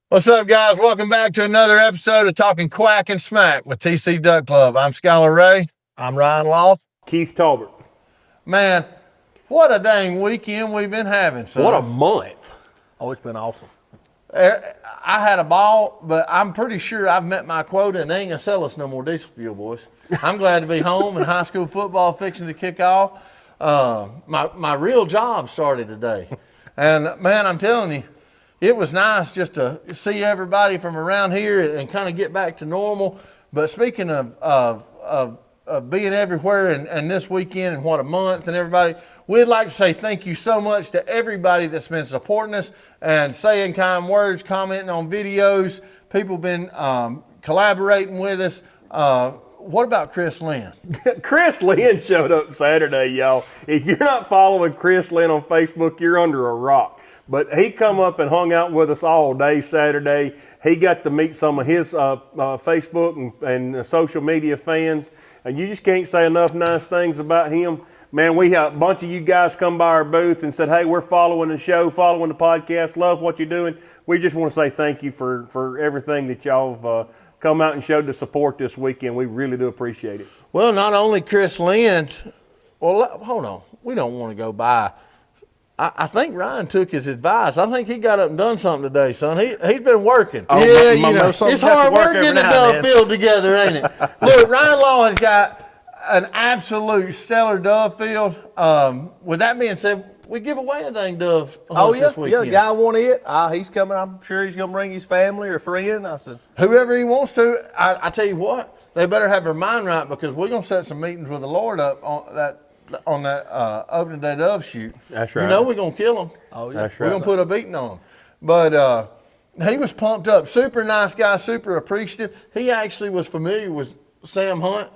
What's up, guys? Welcome back to another episode of Talking Quack and Smack with TC Duck Club. I'm Skylar Ray. I'm Ryan Loft. Keith Talbert. Man, what a dang weekend we've been having, son. What a month. Oh, it's been awesome. I had a ball, but I'm pretty sure I've met my quota and they ain't gonna sell us no more diesel fuel, boys. I'm glad to be home and high school football fixing to kick off. My real job started today. And man, I'm telling you, it was nice just to see everybody from around here and kind of get back to normal. But speaking of being everywhere and this weekend and what a month and everybody, we'd like to say thank you so much to everybody that's been supporting us and saying kind words, commenting on videos. People been collaborating with us. What about Chris Lynn? Chris Lynn showed up Saturday, y'all. If you're not following Chris Lynn on Facebook, you're under a rock. But he come up and hung out with us all day Saturday. He got to meet some of his Facebook and social media fans. And you just can't say enough nice things about him. Man, we had a bunch of you guys come by our booth and said, hey, we're following the show, following the podcast, love what you're doing. We just want to say thank you for everything that y'all have come out and showed the support this weekend. We really do appreciate it. Well, not only Chris Lynn, well, hold on. We don't want to go by. I think Ryan took his advice. I think he got up and done something today, son. He's been working. Oh, yeah, it's hard work getting the dove field together, ain't it? Look, Ryan Law has got an absolute stellar dove field. With that being said, we give away a dang dove hunt this weekend. The guy want it. He's coming. I'm sure he's going to bring his family or friend. I said, whoever he wants to. I tell you what, they better have their mind right because we're going to set some meetings with the Lord up on that opening day dove shoot. That's right. You know we're going to kill them. oh, yeah. That's right. We're going to put a beating on him. But he was pumped up. Super nice guy, super appreciative. He actually was familiar with Sam Hunt.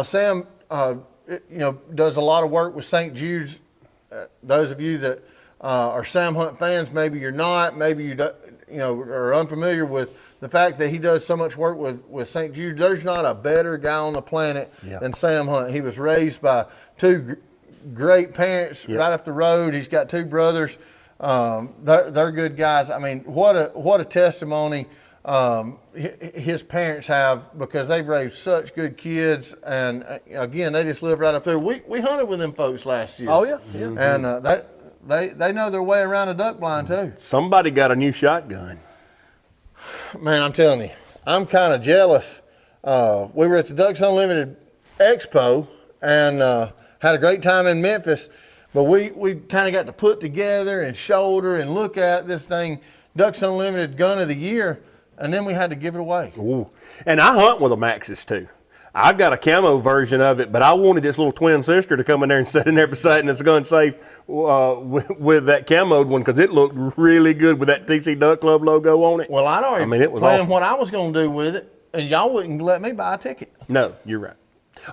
Sam, does a lot of work with St. Jude's. Those of you that are Sam Hunt fans, maybe you're not. Maybe you are unfamiliar with the fact that he does so much work with St. Jude. There's not a better guy on the planet than Sam Hunt. He was raised by two great parents right up the road. He's got two brothers. They're good guys. I mean, what a testimony his parents have because they've raised such good kids. And again, they just live right up there. We hunted with them folks last year. Oh, yeah. And they know their way around a duck blind too. Somebody got a new shotgun. Man, I'm telling you, I'm kind of jealous. We were at the Ducks Unlimited Expo and had a great time in Memphis, but we kind of got to put together and shoulder and look at this thing, Ducks Unlimited Gun of the Year, and then we had to give it away. Ooh. And I hunt with a Maxis too. I got a camo version of it, but I wanted this little twin sister to come in there and sit in there beside and it's gun safe with that camoed one because it looked really good with that TC Duck Club logo on it. Well, I'd already it was planned awesome. what I was going to do with it, and y'all wouldn't let me buy a ticket. No, you're right.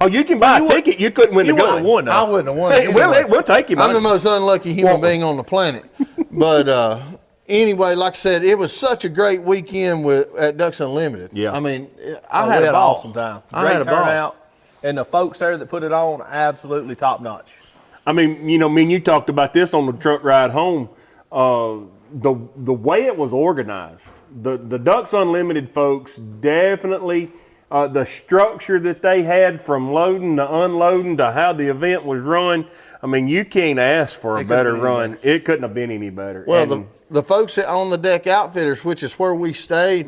Oh, you can buy a ticket. You couldn't win the gun. Won, I wouldn't have won Hey, it. we'll take you, man. I'm the most unlucky human being on the planet. But anyway, like I said, it was such a great weekend at Ducks Unlimited. Yeah. I mean, We I had had a ball. awesome time. I Great had a ball. turnout. And the folks there that put it on, absolutely top notch. I mean, me and you talked about this on the truck ride home. The way it was organized, the Ducks Unlimited folks definitely, the structure that they had from loading to unloading to how the event was run. I mean, you can't ask for a better run. It couldn't have been any better. Well, the folks at On the Deck Outfitters, which is where we stayed,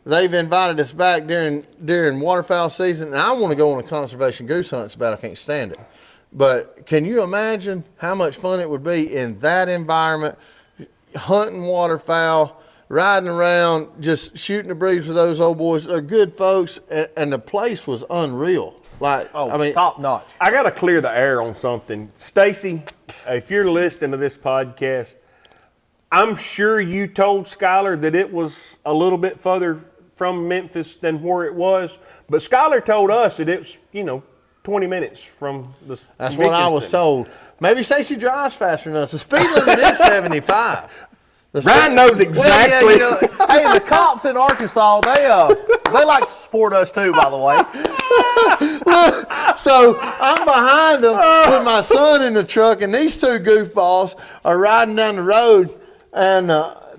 they've invited us back during waterfowl season. And I want to go on a conservation goose hunt. It's bad I can't stand it. But can you imagine how much fun it would be in that environment, hunting waterfowl, riding around, just shooting the breeze with those old boys? They're good folks, and the place was unreal. Top notch. I got to clear the air on something. Stacy, if you're listening to this podcast, I'm sure you told Skylar that it was a little bit further from Memphis than where it was, but Skylar told us that it's 20 minutes from the. That's what I was told. Maybe Stacy drives faster than us. The speed limit is 75. Ryan knows exactly. Well, hey, the cops in Arkansas, they like to support us too, by the way. So I'm behind them with my son in the truck, and these two goofballs are riding down the road, and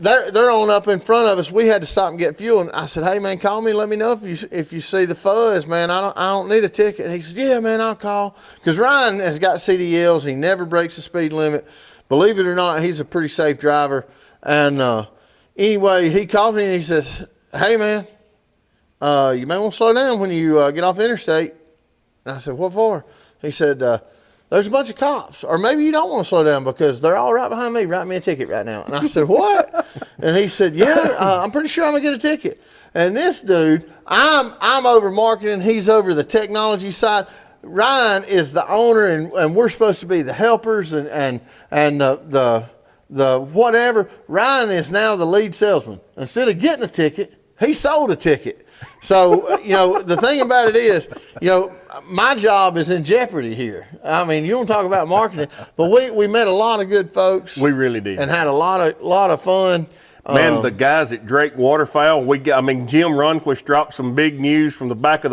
they're on up in front of us. We had to stop and get fuel, and I said, "Hey man, call me. Let me know if you see the fuzz, man. I don't need a ticket." And he said, "Yeah, man, I'll call." Because Ryan has got CDLs. He never breaks the speed limit. Believe it or not, he's a pretty safe driver. And anyway, he called me and he says, "Hey man, you may want to slow down when you get off the interstate." And I said, "What for?" He said, "There's a bunch of cops, or maybe you don't want to slow down because they're all right behind me. Write me a ticket right now." And I said, "What?" And he said, "Yeah, I'm pretty sure I'm gonna get a ticket." And this dude, I'm over marketing, he's over the technology side. Ryan is the owner, and we're supposed to be the helpers and the whatever. Ryan is now the lead salesman. Instead of getting a ticket, he sold a ticket. So, the thing about it is, my job is in jeopardy here. I mean, you don't talk about marketing, but we met a lot of good folks. We really did. And had a lot of fun. Man, the guys at Drake Waterfowl, Jim Runquist dropped some big news from the back of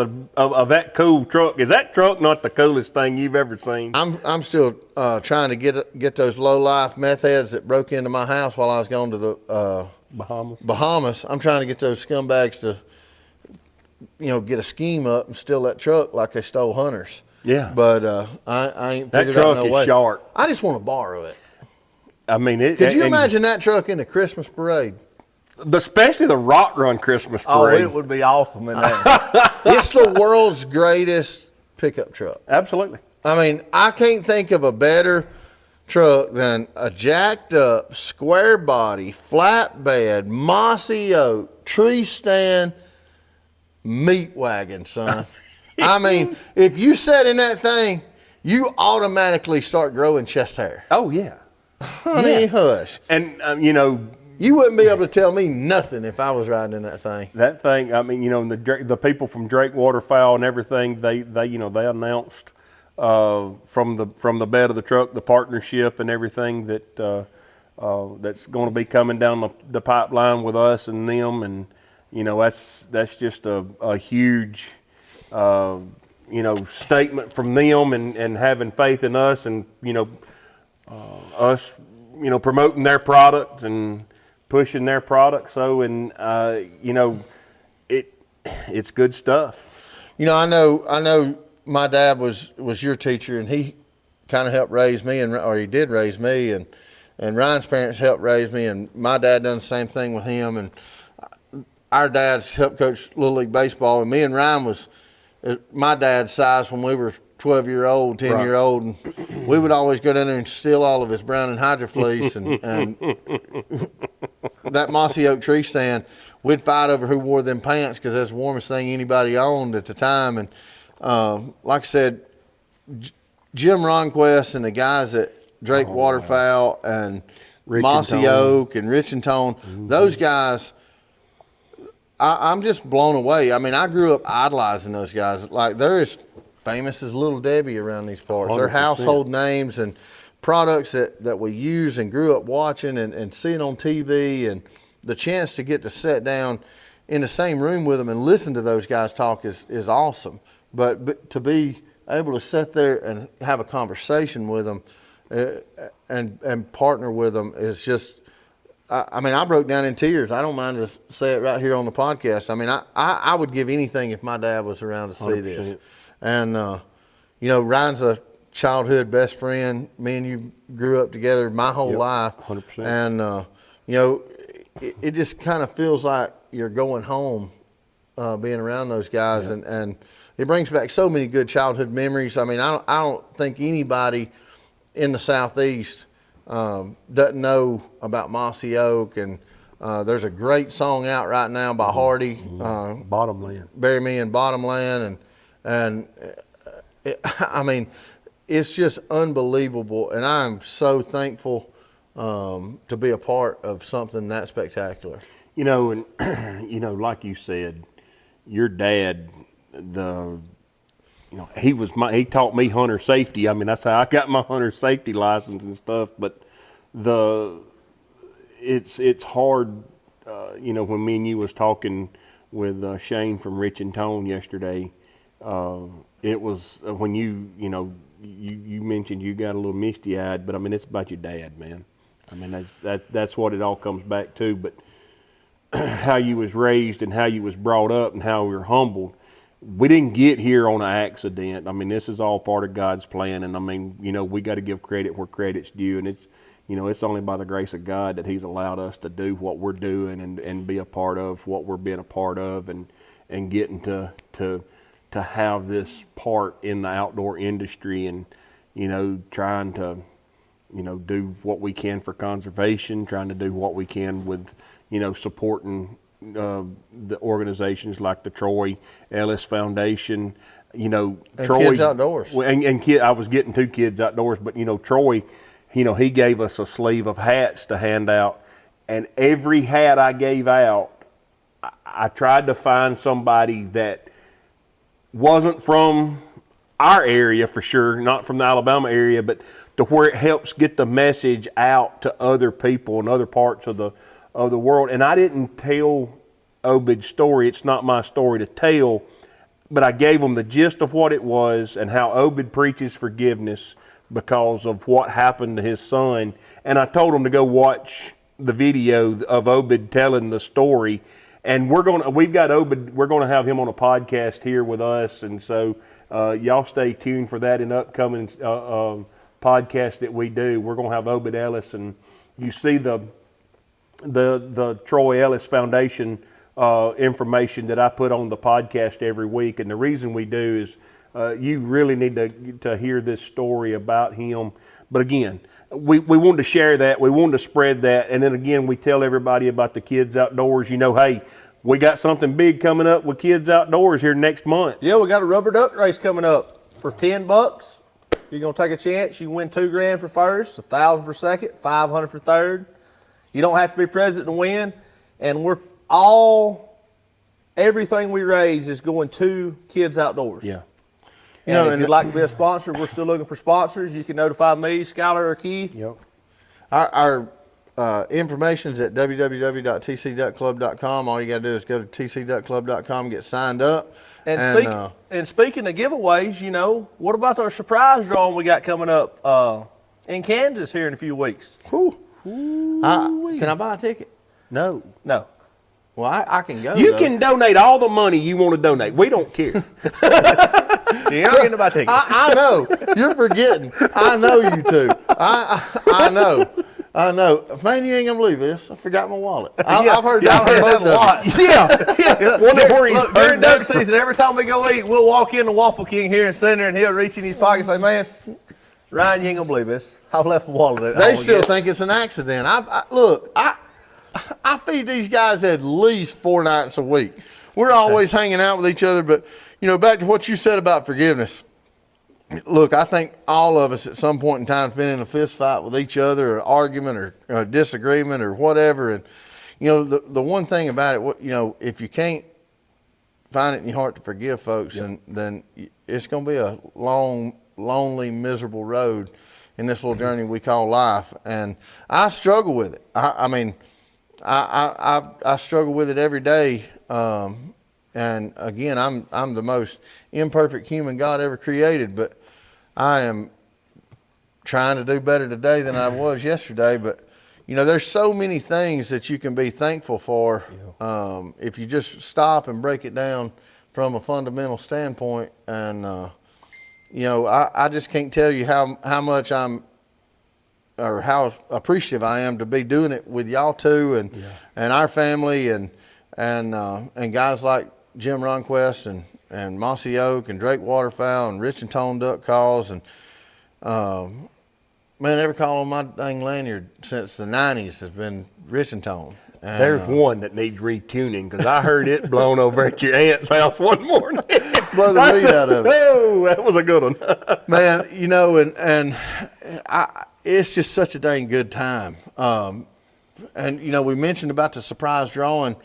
that cool truck. Is that truck not the coolest thing you've ever seen? I'm still trying to get those low-life meth heads that broke into my house while I was going to the Bahamas. I'm trying to get those scumbags to get a scheme up and steal that truck like they stole Hunter's. Yeah. But I ain't that figured out truck no way. is sharp. I just want to borrow it. I mean, Could you imagine that truck in the Christmas parade? Especially the Rock Run Christmas parade. Oh, it would be awesome in there. It's the world's greatest pickup truck. Absolutely. I mean, I can't think of a better truck than a jacked up, square body, flatbed, mossy oak, tree stand, meat wagon, son. I mean, if you sat in that thing, you automatically start growing chest hair. Oh, yeah. Honey, hush. And, you wouldn't be able to tell me nothing if I was riding in that thing. that thing, the people from Drake Waterfowl and everything, they announced from the bed of the truck, the partnership and everything that's going to be coming down the pipeline with us and them. And, that's just a huge, statement from them and having faith in us and, us, promoting their product and pushing their product. So, and, it's good stuff. I know my dad was your teacher, and he kind of helped raise me, or he did raise me, and Ryan's parents helped raise me, and my dad done the same thing with him, and our dads helped coach Little League Baseball, and me and Ryan was my dad's size when we were 12-year-old, 10-year-old, and we would always go down there and steal all of his brown and hydro fleece, and that mossy oak tree stand, we'd fight over who wore them pants because that's the warmest thing anybody owned at the time. And like I said, Jim Ronquist and the guys at Drake Waterfowl and Mossy Oak and Rich and Tone, those guys, I'm just blown away. I mean, I grew up idolizing those guys. Like, they're as famous as Little Debbie around these parts. 100%. They're household names and products that we use and grew up watching and seeing on TV, and the chance to get to sit down in the same room with them and listen to those guys talk is awesome. But to be able to sit there and have a conversation with them and partner with them is just, I mean, I broke down in tears. I don't mind to say it right here on the podcast. I mean, I would give anything if my dad was around to see 100%. This. And, Ryan's a childhood best friend. Me and you grew up together my whole life. 100%. And, it just kind of feels like you're going home being around those guys. Yeah. And it brings back so many good childhood memories. I mean, I don't think anybody in the Southeast doesn't know about Mossy Oak, and there's a great song out right now by Hardy, Bottomland, Bury Me in Bottomland, and I mean, it's just unbelievable, and I'm so thankful to be a part of something that spectacular. And like you said, your dad, he taught me hunter safety. I mean, that's how I got my hunter safety license and stuff. But it's hard, when me and you was talking with Shane from Rich and Tone yesterday. It was when you mentioned you got a little misty eyed, but I mean, it's about your dad, man. I mean, that's what it all comes back to. But how you was raised and how you was brought up and how we were humbled. We didn't get here on an accident. I mean, this is all part of God's plan. And I mean, we got to give credit where credit's due. And it's only by the grace of God that He's allowed us to do what we're doing and be a part of what we're being a part of and getting to have this part in the outdoor industry and, trying to, do what we can for conservation, trying to do what we can with, supporting the organizations like the Troy Ellis Foundation, And Troy Kids Outdoors. I was getting to Kids Outdoors, but Troy, he gave us a sleeve of hats to hand out, and every hat I gave out, I tried to find somebody that wasn't from our area for sure, not from the Alabama area, but to where it helps get the message out to other people in other parts of the world. And I didn't tell Obed's story. It's not my story to tell, but I gave them the gist of what it was and how Obed preaches forgiveness because of what happened to his son. And I told them to go watch the video of Obed telling the story. And we've got Obed, we're going to have him on a podcast here with us. And so y'all stay tuned for that in upcoming podcast that we do. We're going to have Obed Ellis, and you see the Troy Ellis Foundation information that I put on the podcast every week. And the reason we do is you really need to hear this story about him. But again, we wanted to share that. We wanted to spread that. And then again, we tell everybody about the Kids Outdoors. Hey, we got something big coming up with Kids Outdoors here next month. Yeah, we got a rubber duck race coming up for $10. You're going to take a chance. You win $2,000 for first, $1,000 for second, $500 for third. You don't have to be president to win. And everything we raise is going to Kids Outdoors. Yeah. And if you'd like to be a sponsor, we're still looking for sponsors. You can notify me, Skylar, or Keith. Yep. Our information is at www.tcduckclub.com. All you got to do is go to tcduckclub.com and get signed up. And speaking of giveaways, what about our surprise drawing we got coming up in Kansas here in a few weeks? Can I buy a ticket? No. Well, I can go. You can donate all the money you want to donate. We don't care. You're not getting my ticket. I know. You're forgetting. I know you two. I know. Man, you ain't gonna believe this. I forgot my wallet. I've heard that a lot. Yeah. Look, during duck season, every time we go eat, we'll walk in the Waffle King here in center, and he'll reach in his pocket and say, "Man, Ryan, you ain't gonna believe this. I've left my wallet at home." They still think it's an accident. I feed these guys at least 4 nights a week. We're always hanging out with each other, but back to what you said about forgiveness. Look, I think all of us at some point in time have been in a fist fight with each other, or argument, or disagreement, or whatever. And the one thing about it, if you can't find it in your heart to forgive folks, then it's going to be a long, lonely, miserable road in this little journey we call life. And I struggle with it. I struggle with it every day. And again, I'm the most imperfect human God ever created, but I am trying to do better today than I was yesterday. But there's so many things that you can be thankful for if you just stop and break it down from a fundamental standpoint. And I just can't tell you how much how appreciative I am to be doing it with y'all too, and our family, and guys like Jim Ronquist and Mossy Oak and Drake Waterfowl and Rich and Tone Duck Calls, and man, every call on my dang lanyard since the 90s has been Rich and Tone. And, there's one that needs retuning, because I heard it blown over at your aunt's house one morning. Blow the meat out of it. Oh, that was a good one. Man, it's just such a dang good time. And we mentioned about the surprise drawing.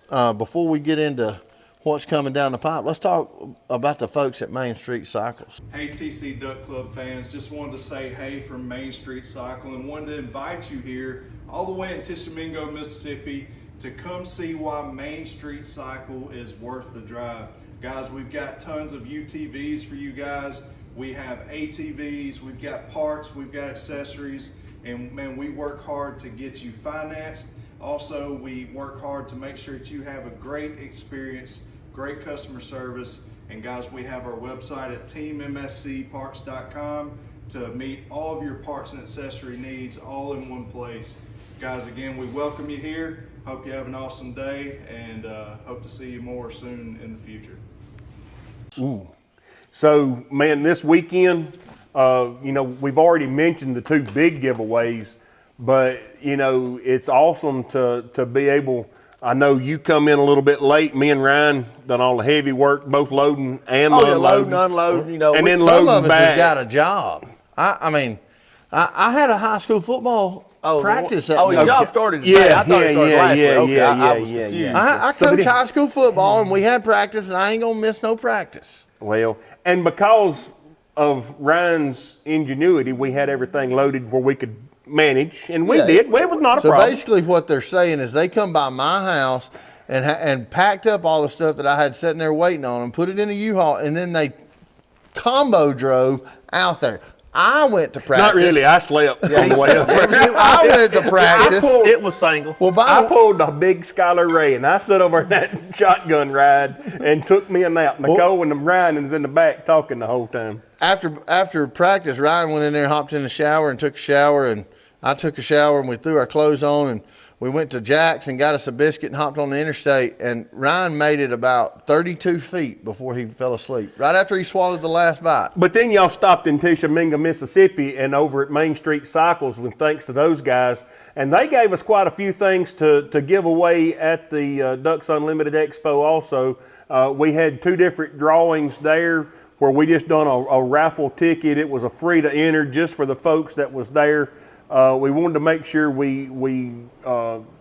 Before we get into what's coming down the pipe, let's talk about the folks at Main Street Cycles. Hey TC Duck Club fans, just wanted to say hey from Main Street Cycle, and wanted to invite you here all the way in Tishomingo, Mississippi, to come see why Main Street Cycle is worth the drive. Guys, we've got tons of UTVs for you guys. We have ATVs, we've got parts, we've got accessories, And man, we work hard to get you financed. Also, we work hard to make sure that you have a great experience, great customer service. And guys, we have our website at teammscparts.com to meet all of your parts and accessory needs all in one place. Guys, again, we welcome you here. Hope you have an awesome day, and hope to see you more soon in the future. So, man, this weekend, we've already mentioned the 2 big giveaways, but, it's awesome to be able, I know you come in a little bit late. Me and Ryan done all the heavy work, both loading and unloading. Loading, unloading, And then Some loading of us back. have got a job. I mean, I had a high school football practice that your week. job started today. I thought it started last week. Okay, I was yeah. confused. I coach high school football, and we had practice, and I ain't gonna miss no practice. Well, and because of Ryan's ingenuity, we had everything loaded where we could manage, and we did. Well, it was not a So problem. basically, what they're saying is they come by my house and packed up all the stuff that I had sitting there waiting on, and put it in a U-Haul, and then they combo drove out there. I went to practice. Not really. I slept on the way up. I went to practice. It was single. Well, I pulled the big Skylar Ray, and I sat over in that shotgun ride and took me a nap. Nicole and Ryan was in the back talking the whole time. After practice, Ryan went in there, hopped in the shower, and took a shower, and I took a shower, and we threw our clothes on, and we went to Jack's and got us a biscuit and hopped on the interstate, and Ryan made it about 32 feet before he fell asleep, right after he swallowed the last bite. But then y'all stopped in Tishomingo, Mississippi, and over at Main Street Cycles, with thanks to those guys, and they gave us quite a few things to give away at the Ducks Unlimited Expo also. We had 2 different drawings there where we just done a raffle ticket. It was a free to enter just for the folks that was there. We wanted to make sure we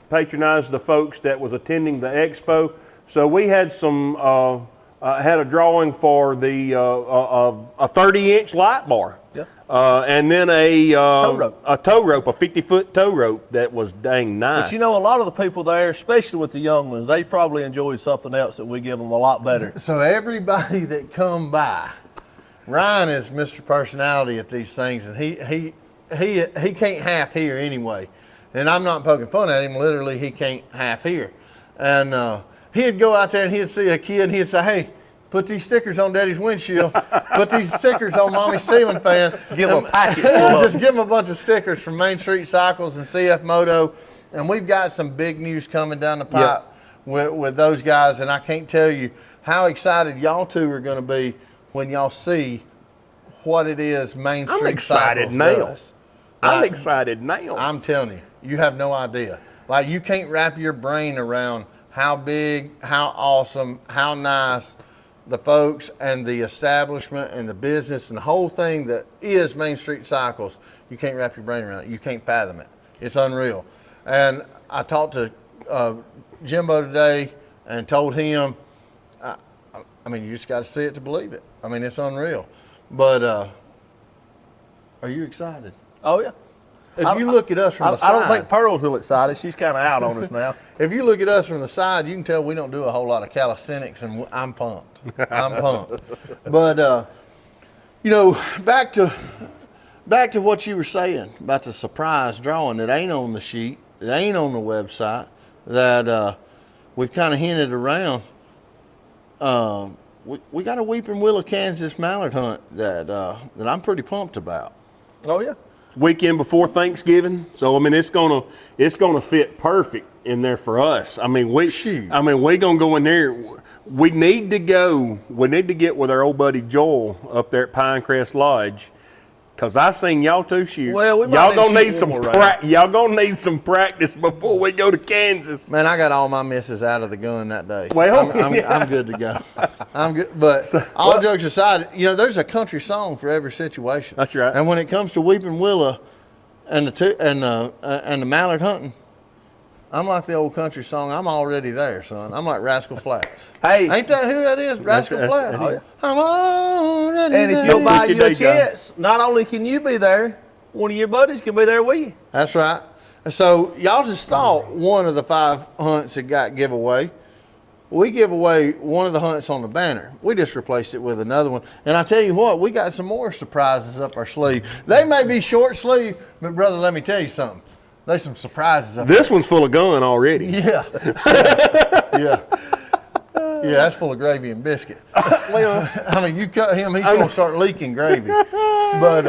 patronized the folks that was attending the expo. So we had had a drawing for the a 30-inch light bar. Yeah. And then a Tow rope. a 50-foot tow rope that was dang nice. But a lot of the people there, especially with the young ones, they probably enjoyed something else that we give them a lot better. So everybody that come by, Ryan is Mr. Personality at these things, and he can't half hear anyway. And I'm not poking fun at him. Literally, he can't half hear. And he'd go out there and he'd see a kid and he'd say, "Hey, put these stickers on Daddy's windshield. Put these stickers on Mommy's ceiling fan." Give them a packet. Just give them a bunch of stickers from Main Street Cycles and CF Moto. And we've got some big news coming down the pipe with those guys. And I can't tell you how excited y'all 2 are going to be when y'all see what it is Main Street I'm excited Cycles now. does. I'm excited now. I'm telling you have no idea. Like, you can't wrap your brain around how big, how awesome, how nice the folks and the establishment and the business and the whole thing that is Main Street Cycles. You can't wrap your brain around it. You can't fathom it. It's unreal. And I talked to Jimbo today and told him, I mean, you just got to see it to believe it. I mean, it's unreal. But are you excited? Oh, yeah. If you look at us from the side. I don't think Pearl's real excited. She's kind of out on us now. If you look at us from the side, you can tell we don't do a whole lot of calisthenics, and I'm pumped. I'm pumped. But back to what you were saying about the surprise drawing that ain't on the sheet, that ain't on the website, that we've kind of hinted around. We got a Weeping Willow, Kansas mallard hunt that I'm pretty pumped about. Oh, yeah. Weekend before Thanksgiving, so I mean it's gonna fit perfect in there for us. I mean we gonna go in there. We need to get with our old buddy Joel up there at Pinecrest Lodge, because I've seen y'all 2 shoot. Well, we might y'all need gonna to need shoot some one more round. y'all gonna need some practice before we go to Kansas. Man, I got all my misses out of the gun that day. Well, I'm good to go. I'm good. But all jokes aside, there's a country song for every situation. That's right. And when it comes to Weeping Willow and the mallard hunting, I'm like the old country song. I'm already there, son. I'm like Rascal Flatts. Hey. Ain't that who that is? Rascal Flatts. Oh, yeah. I'm already And if there. you'll buy Put your you a dates down. chance, not only can you be there, one of your buddies can be there with you. That's right. So y'all just thought one of the 5 hunts that got giveaway. we give away one of the hunts on the banner. We just replaced it with another one. And I tell you what, we got some more surprises up our sleeve. They may be short sleeve, but brother, let me tell you something. There's some surprises up This one's full of gun already. there. Yeah. Yeah, that's full of gravy and biscuit. Well, I mean, you cut him, he's going to start leaking gravy. But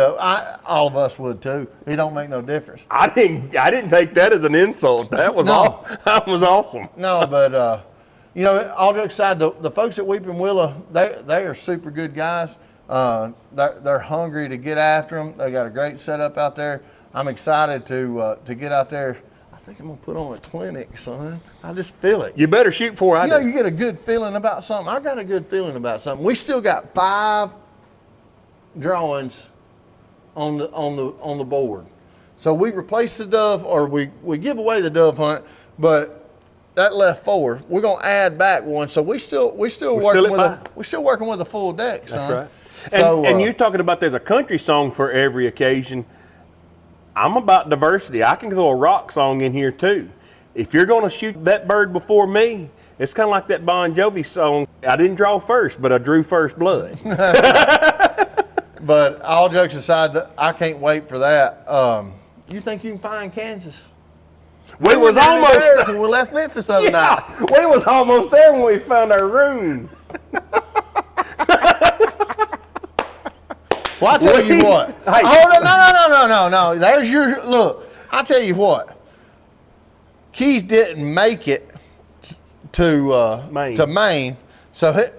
all of us would too. It don't make no difference. I didn't take that as an insult. That was No. that was awesome. No, but you know, all jokes aside, the folks at Weeping Willow, they are super good guys. They're hungry to get after them. They got a great setup out there. I'm excited to get out there. I think I'm gonna put on a clinic, son. I just feel it. You better shoot before I You know, do. you get a good feeling about something. I got a good feeling about something. We still got 5 drawings on the board. So we replace the dove, or we give away the dove hunt, but that left 4. We're gonna add back one. So we're still still working at with 5. we're still working with a full deck, son. That's right. So, And you're talking about there's a country song for every occasion. I'm about diversity. I can throw a rock song in here too. If you're going to shoot that bird before me, it's kind of like that Bon Jovi song. I didn't draw first, but I drew first blood. But all jokes aside, I can't wait for that. You think you can find Kansas? We was down almost there when we left Memphis the other night. we was almost there when we found our room. Well, I tell you what. Hey. Hold on, no. There's your look. I tell you what. Keith didn't make it to Maine, so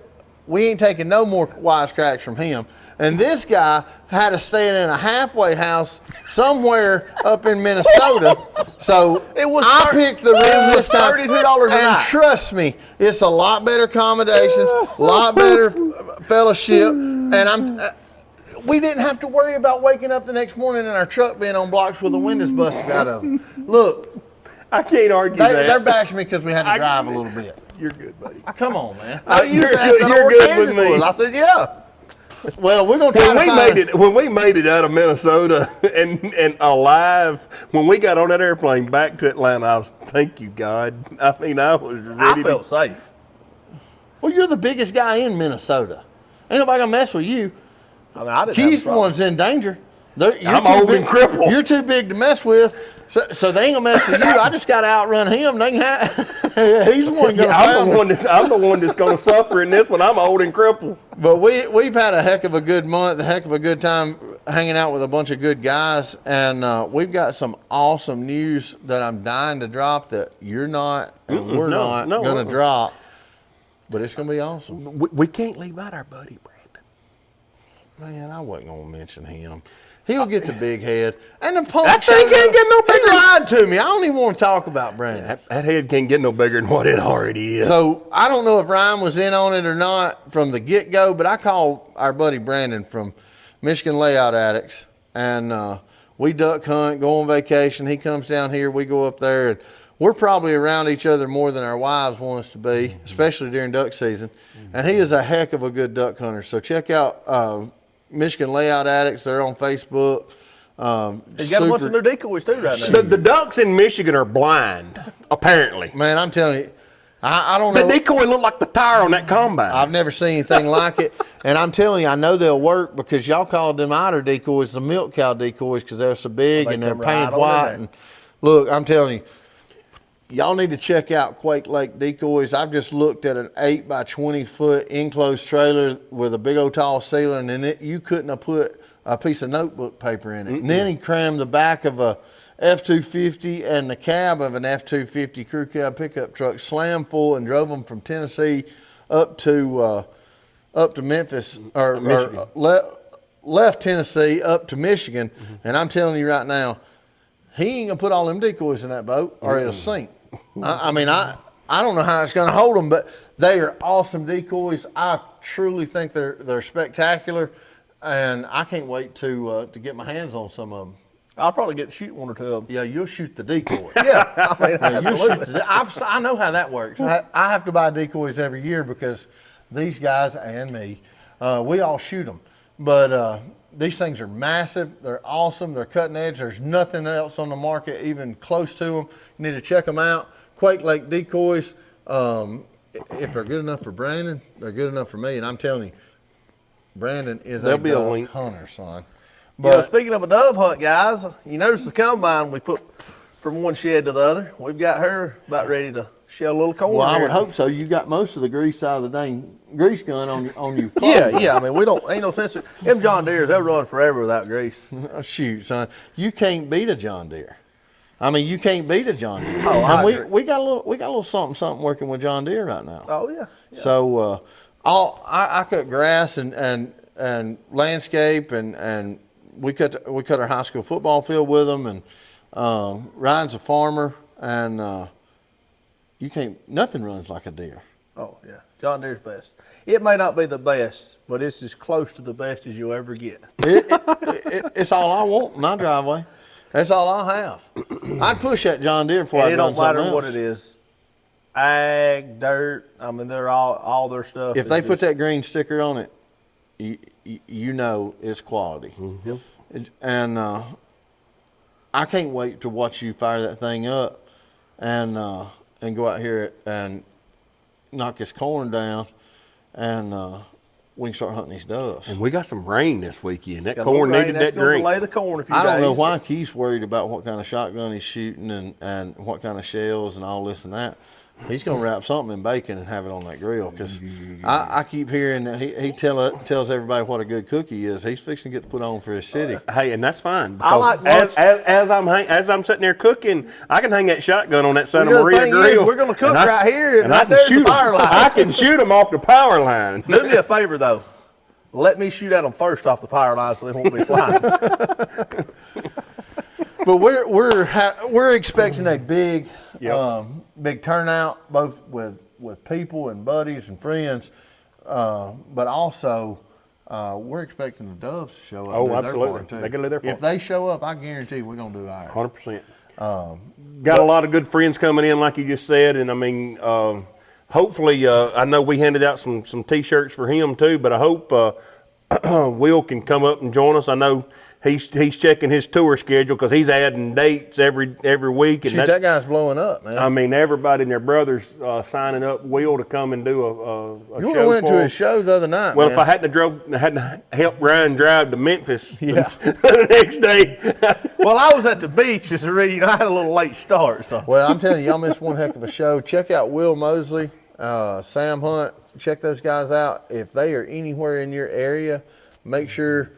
we ain't taking no more wisecracks from him. And this guy had to stay in a halfway house somewhere up in Minnesota. So I picked the room this time. $32 a and night. trust me, it's a lot better accommodations, a lot better fellowship, and we didn't have to worry about waking up the next morning and our truck being on blocks with the windows busted out of them. Look, I can't argue they're that. bashing me because we had to drive a little bit. You're good, buddy. Come on, man. You're good with me. I said, yeah. Well, we're gonna try When to we find made it, when we made it out of Minnesota and alive, when we got on that airplane back to Atlanta, I was thank you God. I mean, I was ready. I felt safe. Well, you're the biggest guy in Minnesota. Ain't nobody gonna mess with you. I mean, I didn't have a Keith's problem. one's in danger. You're I'm too old big, and crippled. You're too big to mess with, so they ain't gonna mess with you. I just gotta outrun him. They can he's the one gonna I'm pound me. I'm the one that's going to suffer in this one. I'm old and crippled. But we've had a heck of a good month, a heck of a good time hanging out with a bunch of good guys, and we've got some awesome news that I'm dying to drop that you're not and we're not gonna drop. But it's gonna be awesome. We can't leave out our buddy Brandon. Man, I wasn't gonna mention him. He'll get the big head. And the punk That thing can't get no He bigger. lied to me. I don't even want to talk about Brandon. That head can't get no bigger than what it already is. So I don't know if Ryan was in on it or not from the get-go, but I called our buddy Brandon from Michigan Layout Addicts, and we duck hunt, go on vacation. He comes down here, we go up there, and we're probably around each other more than our wives want us to be, especially during duck season. And he is a heck of a good duck hunter. So check out Michigan Layout Addicts. They're on Facebook. He's got a bunch of new decoys too right now. The ducks in Michigan are blind, apparently. Man, I'm telling you, I don't The know. decoy looked like the tire on that combine. I've never seen anything like it. And I'm telling you, I know they'll work because y'all called them otter decoys the milk cow decoys because they're so big They and they're come right painted over white. there. And look, I'm telling you, y'all need to check out Quake Lake Decoys. I've just looked at an 8 by 20 foot enclosed trailer with a big old tall ceiling in it. You couldn't have put a piece of notebook paper in it. And then he crammed the back of a F-250 and the cab of an F-250 crew cab pickup truck slam full and drove them from Tennessee up to Memphis or left Tennessee up to Michigan. And I'm telling you right now, he ain't gonna put all them decoys in that boat or it'll sink. I mean, I don't know how it's gonna hold them, but they are awesome decoys. I truly think they're spectacular, and I can't wait to get my hands on some of them. I'll probably get to shoot one or two of them. Yeah, you'll shoot the decoy. Yeah, I mean, Yeah, you'll absolutely. shoot I know how that works. I have to buy decoys every year because these guys and me, we all shoot them. But these things are massive. They're awesome. They're cutting edge. There's nothing else on the market even close to them. You need to check them out. Quake Lake Decoys. if they're good enough for Brandon, they're good enough for me. And I'm telling you, Brandon is There'll be a dove link. hunter, son. But speaking of a dove hunt, guys, you notice the combine we put from one shed to the other. We've got her about ready to shell a little corn. Well, I here. would hope so. You got most of the grease out of the dang grease gun on your Yeah. I mean, ain't no sense. Them John Deeres, they'll run forever without grease. Oh, shoot, son, you can't beat a John Deere. I mean, you can't beat a John Deere. Oh, I And agree. we got a little something working with John Deere right now. Oh yeah. So I cut grass and landscape and we cut our high school football field with them, and Ryan's a farmer, and nothing runs like a Deere. Oh yeah. John Deere's best. It may not be the best, but it's as close to the best as you'll ever get. It's all I want in my driveway. That's all I have. I'd push that John Deere before And I it run don't something matter what else. it is. Ag, dirt. I mean, they're all their stuff. If is they put just- that green sticker on it, you know it's quality. Mm-hmm. And I can't wait to watch you fire that thing up and go out here and knock this corn down, and we can start hunting these doves. And we got some rain this weekend. That got corn no rain, needed that's that gonna drink. delay the corn a few I don't know days, why but- Keith's worried about what kind of shotgun he's shooting and what kind of shells and all this and that. He's going to wrap something in bacon and have it on that grill, because I keep hearing that he tells everybody what a good cook he is. He's fixing to get put on for his city. Hey, and that's fine. I like because lunch. as I'm sitting there cooking, I can hang that shotgun on that Santa Well, the Maria thing grill. is, we're gonna cook and I- right here, and I right can there's the shoot 'em. fire line. I can shoot them off the power line. Do me a favor though. Let me shoot at them first off the power line so they won't be flying. But we're expecting a big Yep. big turnout, both with people and buddies and friends, but also we're expecting the doves to show up. Oh, and do their absolutely. part, too. They gotta do their part. If they show up, I guarantee we're gonna do ours. 100%. Got a lot of good friends coming in, like you just said, and I mean, hopefully, I know we handed out some T-shirts for him too, but I hope Will can come up and join us. I know he's checking his tour schedule because he's adding dates every week, and Shoot, that guy's blowing up, man. I mean, everybody and their brothers signing up Will to come and do a You show went for to him. his show the other night, Well, man. if I hadn't helped Ryan drive to Memphis Yeah. the next day. Well, I was at the beach this already. I had a little late start, so. Well, I'm telling you, y'all missed one heck of a show. Check out Will Mosley, Sam Hunt. Check those guys out. If they are anywhere in your area, make sure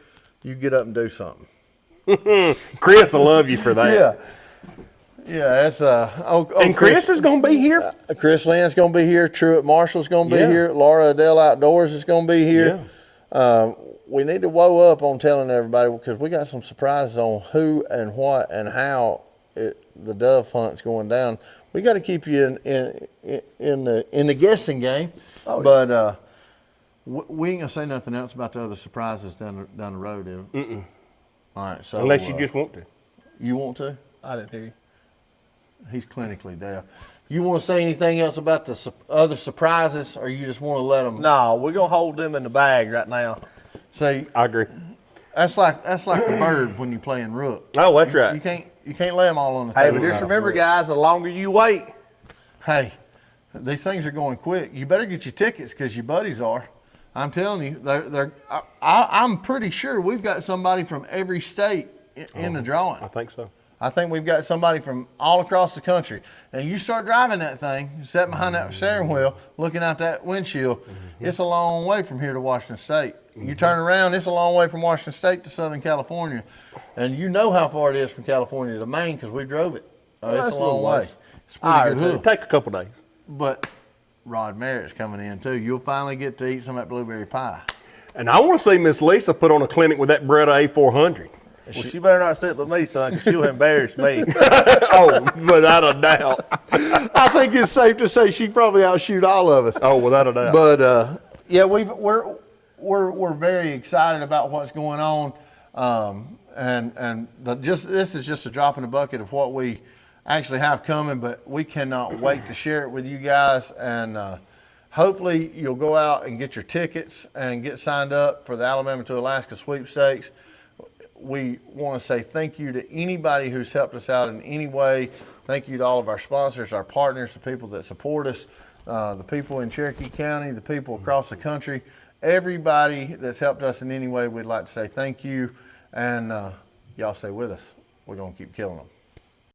you get up and do something. Chris will love you for that. Yeah, that's And Chris is going to be here. Chris Lynn's gonna be here. Truett Marshall's gonna be Yeah. here. Laura Adele Outdoors is gonna be here. We need to woe up on telling everybody, because we got some surprises on who and what and how the dove hunt's going down. We got to keep you in the guessing game, but we ain't gonna say nothing else about the other surprises down the road. Mm-mm. All right, so Unless you just want to. you want to. I didn't hear you. He's clinically deaf. You want to say anything else about the other surprises, or you just want to let them? No, we're gonna hold them in the bag right now. See, I agree. that's like the bird when you playing rook. Oh, that's right. You can't lay them all on the Hey, table. but just right remember, off the guys, the longer you wait, Hey, these things are going quick. You better get your tickets, because your buddies are. I'm telling you, I'm pretty sure we've got somebody from every state in the drawing. I think so. I think we've got somebody from all across the country. And you start driving that thing, sitting behind that steering wheel, looking out that windshield, it's a long way from here to Washington State. You turn around, it's a long way from Washington State to Southern California. And you know how far it is from California to Maine, because we drove it. It's that's a a long little way. ways. It's pretty good It'll hook. take a couple days. But Rod Merritt's coming in too. You'll finally get to eat some of that blueberry pie. And I want to see Miss Lisa put on a clinic with that Bretta A400. well, she better not sit with me, son, because she'll embarrass me. Oh, without a doubt. I think it's safe to say she'd probably outshoot all of us. Oh, without a doubt. But yeah, we're very excited about what's going on, this is just a drop in the bucket of what we actually have coming. But we cannot wait to share it with you guys, and hopefully you'll go out and get your tickets and get signed up for the Alabama to Alaska sweepstakes. We want to say thank you to anybody who's helped us out in any way. Thank you to all of our sponsors, our partners, the people that support us. the people in Cherokee County, the people across the country, everybody that's helped us in any way, we'd like to say thank you. And y'all stay with us. We're going to keep killing them.